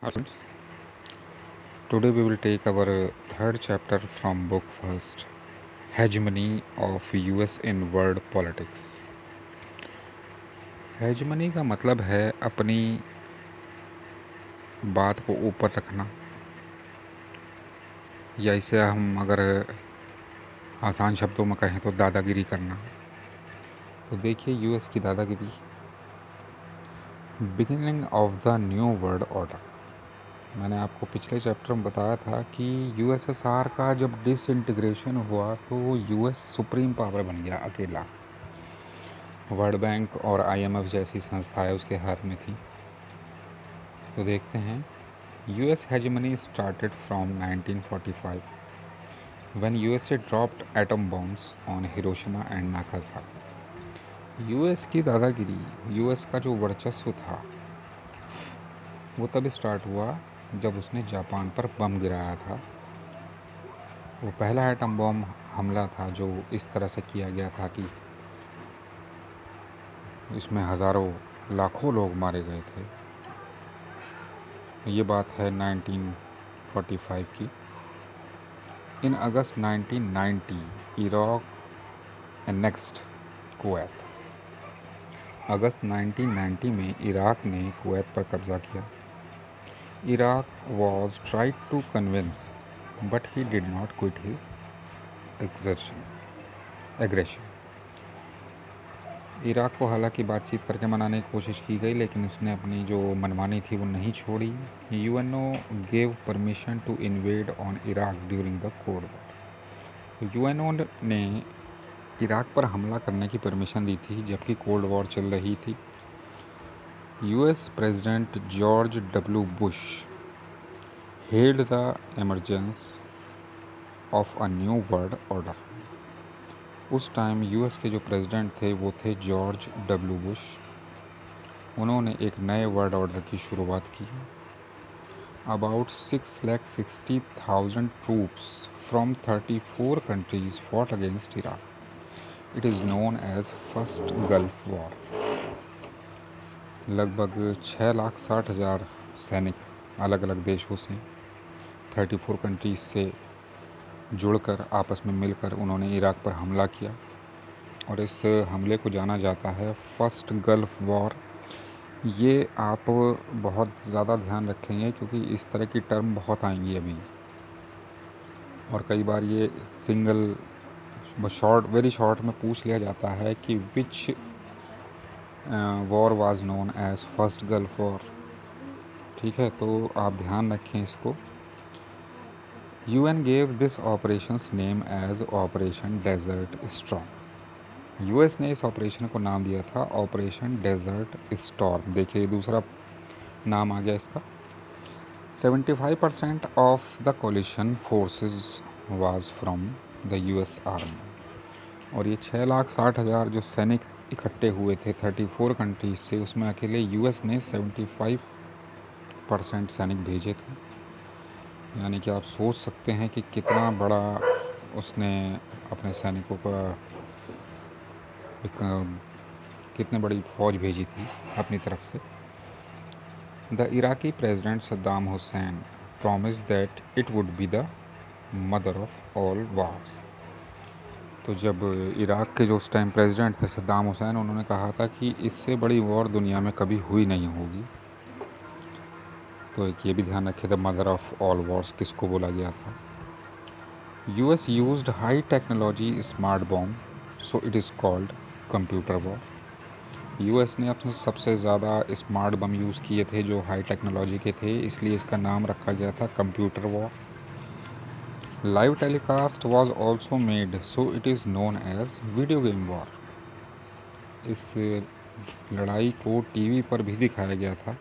Friends, today we will take our third chapter from book first, Hegemony of US in World Politics. Hegemony का मतलब है अपनी बात को ऊपर रखना, या इसे हम अगर आसान शब्दों में कहें तो दादागिरी करना। तो देखिए यूएस की दादागिरी। Beginning of the new world order. मैंने आपको पिछले चैप्टर में बताया था कि यूएसएसआर का जब डिसइंटीग्रेशन हुआ तो यूएस सुप्रीम पावर बन गया अकेला। वर्ल्ड बैंक और आईएमएफ जैसी संस्थाएं उसके हाथ में थी। तो देखते हैं, US hegemony started from 1945 when USA dropped atom bombs on Hiroshima and Nagasaki. US की दादागिरी, यूएस का जो वर्चस्व था वो तब स्टार्ट हुआ जब उसने जापान पर बम गिराया था। वो पहला एटम बॉम्ब हमला था जो इस तरह से किया गया था कि इसमें हज़ारों लाखों लोग मारे गए थे। ये बात है 1945 की। In August 1990 Iraq annexed Kuwait. अगस्त 1990 में इराक ने कुवैत पर कब्ज़ा किया। Iraq was tried to convince but he did not quit his aggression. Iraq को हालांकि बातचीत करके मनाने की कोशिश की गई, लेकिन उसने अपनी जो मनमानी थी वो नहीं छोड़ी। UNO gave permission to invade on Iraq during the cold war. UNO ने इराक पर हमला करने की परमिशन दी थी जबकि कोल्ड वॉर चल रही थी। US president George W Bush held the emergence of a new world order. उस टाइम यूएस के जो प्रेसिडेंट थे वो थे जॉर्ज डब्ल्यू बुश। उन्होंने एक नए वर्ल्ड ऑर्डर की शुरुआत की। About 6,60,000 troops from 34 countries fought against Iraq. It is known as first gulf war. लगभग 6,60,000 सैनिक अलग अलग देशों से 34 कंट्रीज से जुड़कर आपस में मिलकर उन्होंने इराक पर हमला किया, और इस हमले को जाना जाता है फर्स्ट गल्फ वॉर। ये आप बहुत ज़्यादा ध्यान रखेंगे क्योंकि इस तरह की टर्म बहुत आएंगी अभी, और कई बार ये सिंगल वेरी शॉर्ट में पूछ लिया जाता है कि which war was known as first gulf war. ठीक है, तो आप ध्यान रखें इसको। UN gave this operations name as operation desert storm. US ने इस ऑपरेशन को नाम दिया था ऑपरेशन डेजर्ट स्टॉर्म। देखिए दूसरा नाम आ गया इसका। 75% of the coalition forces was from the US army. और ये 6,60,000 जो सैनिक इकट्ठे हुए थे 34 कंट्रीज से, उसमें अकेले यूएस ने 75% सैनिक भेजे थे। यानी कि आप सोच सकते हैं कि कितना बड़ा उसने अपने सैनिकों का एक कितने बड़ी फौज भेजी थी अपनी तरफ से। The Iraqi president Saddam Hussain promise that it would be the mother of all wars. तो जब इराक के जो उस टाइम प्रेसिडेंट थे सद्दाम हुसैन, उन्होंने कहा था कि इससे बड़ी वॉर दुनिया में कभी हुई नहीं होगी। तो एक ये भी ध्यान रखिए, the mother of all Wars किसको बोला गया था। US used high technology smart bomb, so it is called computer war. US ने अपने सबसे ज़्यादा स्मार्ट बम यूज़ किए थे जो हाई टेक्नोलॉजी के थे, इसलिए इसका नाम रखा गया था computer war. Live telecast was also made, so it is known as video game war. इस लड़ाई को टीवी पर भी दिखाया गया था,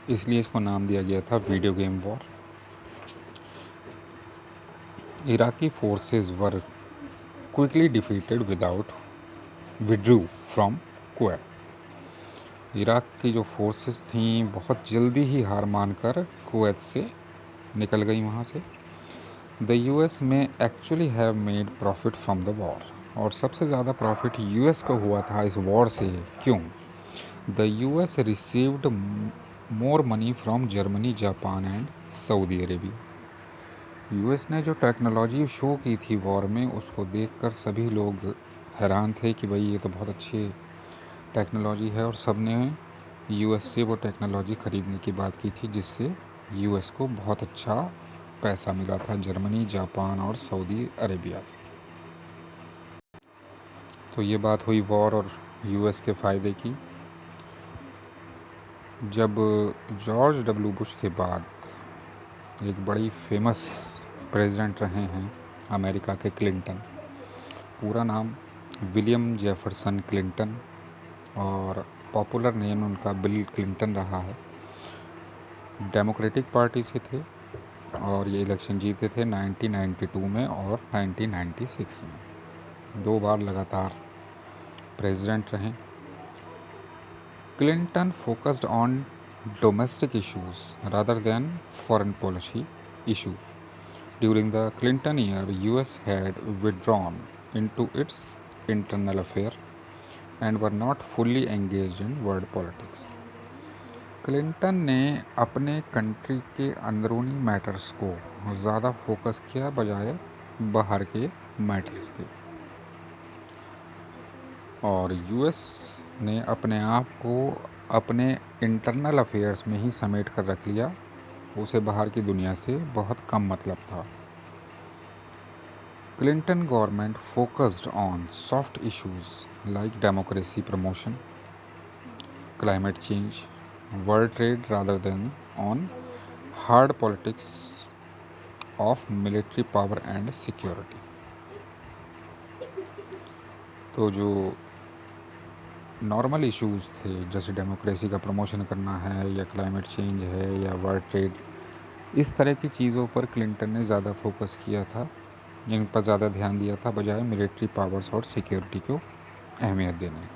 इसलिए इसको नाम दिया गया था video game war. Iraqi forces were quickly defeated withdrew from Kuwait. Iraq की जो फोर्सेस थीं बहुत जल्दी ही हार मानकर कुवैत से निकल गई वहाँ से। द यूएस में actually have made profit from the war. और सबसे ज़्यादा प्रॉफिट यूएस को हुआ था इस वॉर से। क्यों? The US received more money from Germany, Japan and Saudi Arabia. US ने जो टेक्नोलॉजी शो की थी वॉर में, उसको देखकर सभी लोग हैरान थे कि भाई ये तो बहुत अच्छी टेक्नोलॉजी है, और सब ने यूएस से वो टेक्नोलॉजी ख़रीदने की बात की थी, जिससे यूएस को बहुत अच्छा पैसा मिला था जर्मनी, जापान और सऊदी अरेबिया से। तो ये बात हुई वॉर और यूएस के फ़ायदे की। जब जॉर्ज डब्ल्यू बुश के बाद एक बड़ी फेमस प्रेसिडेंट रहे हैं अमेरिका के, क्लिंटन, पूरा नाम विलियम जेफरसन क्लिंटन और पॉपुलर नेम उनका बिल क्लिंटन रहा है। डेमोक्रेटिक पार्टी से थे और ये इलेक्शन जीते थे 1992 में और 1996 में। 2 बार लगातार प्रेसिडेंट रहे। Clinton focused on domestic issues rather than foreign policy issue. During the Clinton year, US had withdrawn into its internal affair and were not fully engaged in world politics. Clinton ने अपने country के अंदरूनी matters को ज़्यादा focus किया बजाय बाहर के मैटर्स के, और यूएस ने अपने आप को अपने इंटरनल अफेयर्स में ही समेट कर रख लिया। उसे बाहर की दुनिया से बहुत कम मतलब था। Clinton government focused on soft issues like democracy promotion, climate change, world trade rather than on hard politics of military power and security. तो जो नॉर्मल इश्यूज थे, जैसे डेमोक्रेसी का प्रमोशन करना है या क्लाइमेट चेंज है या वर्ल्ड ट्रेड, इस तरह की चीज़ों पर क्लिंटन ने ज़्यादा फोकस किया था, इन पर ज़्यादा ध्यान दिया था बजाय मिलिट्री पावर्स और सिक्योरिटी को अहमियत देने।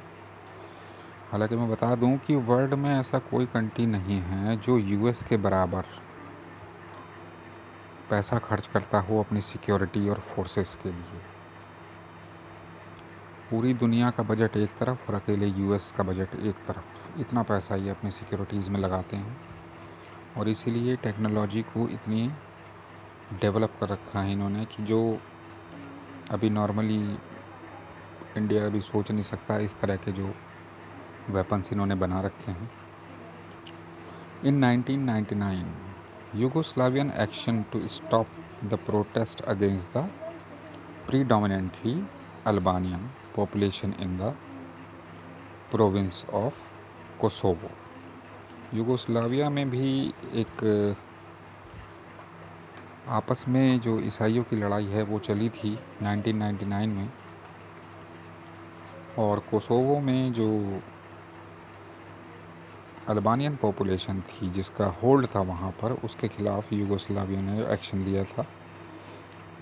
हालांकि मैं बता दूं कि वर्ल्ड में ऐसा कोई कंट्री नहीं है जो यूएस के बराबर पैसा खर्च करता हो अपनी सिक्योरिटी और फोर्सेस के लिए। पूरी दुनिया का बजट एक तरफ और अकेले यूएस का बजट एक तरफ, इतना पैसा ये अपनी सिक्योरिटीज़ में लगाते हैं, और इसीलिए टेक्नोलॉजी को इतनी डेवलप कर रखा है इन्होंने कि जो अभी नॉर्मली इंडिया अभी सोच नहीं सकता, इस तरह के जो वेपन्स इन्होंने बना रखे हैं। In 1999, Yugoslavian action to stop the protest against the predominantly Albanian population in the province of Kosovo। Yugoslavia में भी एक आपस में जो ईसाइयों की लड़ाई है वो चली थी 1999 में, और कोसोवो में जो अल्बानियन पॉपुलेशन थी जिसका होल्ड था वहाँ पर, उसके खिलाफ यूगोस्लाविया ने एक्शन लिया था,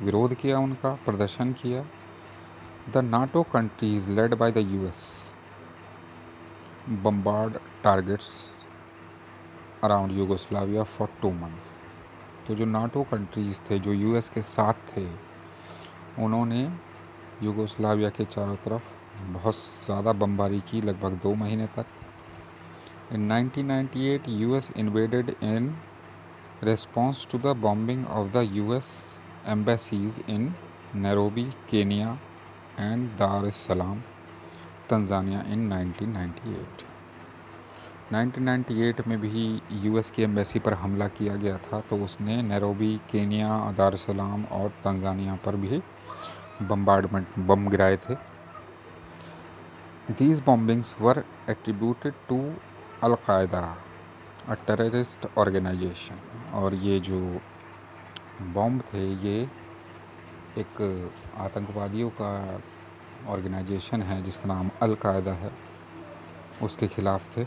विरोध किया, उनका प्रदर्शन किया। The NATO countries led by the US bombard targets around Yugoslavia for 2 months। तो जो नाटो कंट्रीज़ थे जो यूएस के साथ थे, उन्होंने यूगोस्लाविया के चारों तरफ बहुत ज़्यादा बमबारी की, लगभग 2 महीने तक। In 1998, US invaded in response to the bombing of the US embassies in Nairobi, Kenya and Dar es Salaam, Tanzania in 1998। 1998 में भी यूएस की एम्बेसी पर हमला किया गया था, तो उसने नैरोबी, केनिया, दार es Salaam और तंजानिया पर भी बम्बार्डमेंट बम गिराए थे। These bombings were attributed to al Qaeda, a terrorist organisation. और ये जो बॉम्ब थे ये एक आतंकवादियों का ऑर्गेनाइजेशन है जिसका नाम अल-कायदा है, उसके खिलाफ थे।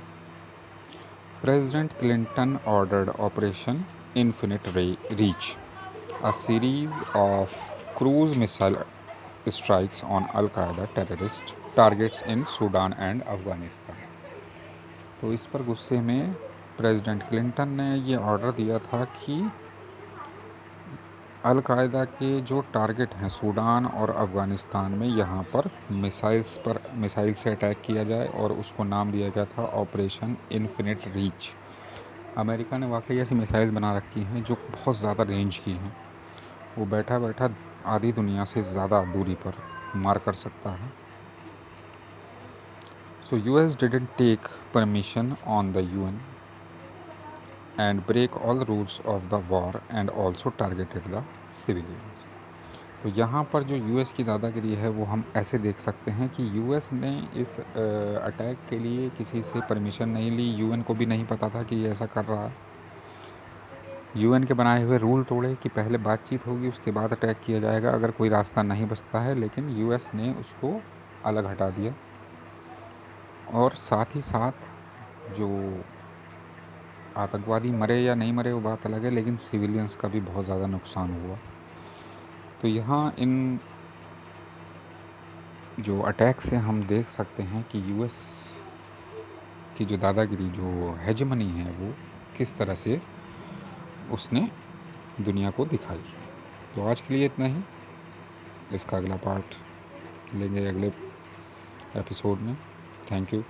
President Clinton ordered operation infinite reach, a series of cruise missile strikes on al Qaeda terrorist targets in Sudan and Afghanistan. तो इस पर गुस्से में प्रेसिडेंट क्लिंटन ने ये ऑर्डर दिया था कि अल-कायदा के जो टारगेट हैं सूडान और अफ़गानिस्तान में, यहाँ पर मिसाइल से अटैक किया जाए, और उसको नाम दिया गया था ऑपरेशन इन्फिनिट रीच। अमेरिका ने वाकई ऐसी मिसाइल बना रखी हैं जो बहुत ज़्यादा रेंज की हैं। वो बैठा बैठा आधी दुनिया से ज़्यादा दूरी पर मार कर सकता है। So US didn't take permission on the UN and break all the rules of the war and also targeted the civilians. तो यहाँ पर जो यूएस की दादागिरी है वो हम ऐसे देख सकते हैं कि यूएस ने इस अटैक के लिए किसी से परमिशन नहीं ली। यूएन को भी नहीं पता था कि ये ऐसा कर रहा है। यूएन के बनाए हुए रूल तोड़े कि पहले बातचीत होगी उसके बाद अटैक किया जाएगा अगर कोई रास्ता नहीं बचता है, लेकिन यूएस ने उसको अलग हटा दिया। और साथ ही साथ जो आतंकवादी मरे या नहीं मरे वो बात अलग है, लेकिन सिविलियंस का भी बहुत ज़्यादा नुकसान हुआ। तो यहाँ इन जो अटैक से हम देख सकते हैं कि यूएस की जो दादागिरी, जो हेजमनी है, वो किस तरह से उसने दुनिया को दिखाई। तो आज के लिए इतना ही। इसका अगला पार्ट लेंगे अगले एपिसोड में। Thank you.